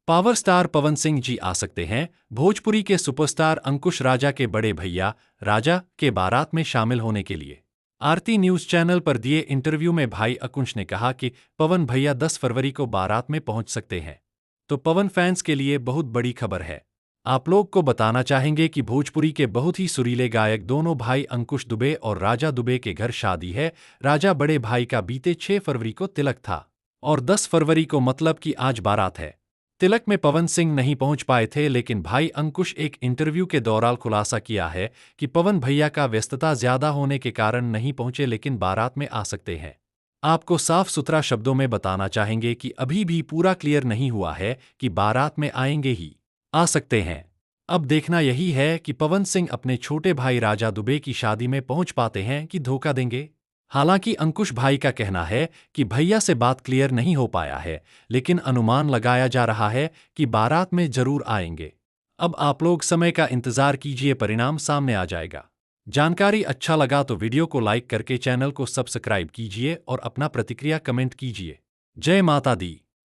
Power star Pawan Singh ji आ सकते हैं। भोजपुरी के सुपरस्टार अंकुश राजा के बड़े भैया राजा के बारात में शामिल होने के लिए आरती न्यूज चैनल पर दिए इंटरव्यू में भाई अंकुश ने कहा कि पवन भैया 10 फरवरी को बारात में पहुंच सकते हैं। तो पवन फैंस के लिए बहुत बड़ी खबर है। आप लोग को बताना चाहेंगे कि भोजपुरी के बहुत ही सुरीले गायक दोनों भाई अंकुश दुबे और राजा दुबे के घर शादी है। राजा बड़े भाई का बीते 6 फरवरी को तिलक था और 10 फरवरी को मतलब कि आज बारात है। तिलक में पवन सिंह नहीं पहुंच पाए थे, लेकिन भाई अंकुश एक इंटरव्यू के दौरान खुलासा किया है कि पवन भैया का व्यस्तता ज्यादा होने के कारण नहीं पहुंचे, लेकिन बारात में आ सकते हैं। आपको साफ सुथरा शब्दों में बताना चाहेंगे कि अभी भी पूरा क्लियर नहीं हुआ है कि बारात में आएंगे ही आ सकते हैं। अब देखना यही है कि पवन सिंह अपने छोटे भाई राजा दुबे की शादी में पहुंच पाते हैं कि धोखा देंगे। हालांकि अंकुश भाई का कहना है कि भैया से बात क्लियर नहीं हो पाया है, लेकिन अनुमान लगाया जा रहा है कि बारात में जरूर आएंगे। अब आप लोग समय का इंतजार कीजिए, परिणाम सामने आ जाएगा। जानकारी अच्छा लगा तो वीडियो को लाइक करके चैनल को सब्सक्राइब कीजिए और अपना प्रतिक्रिया कमेंट कीजिए। जय माता दी।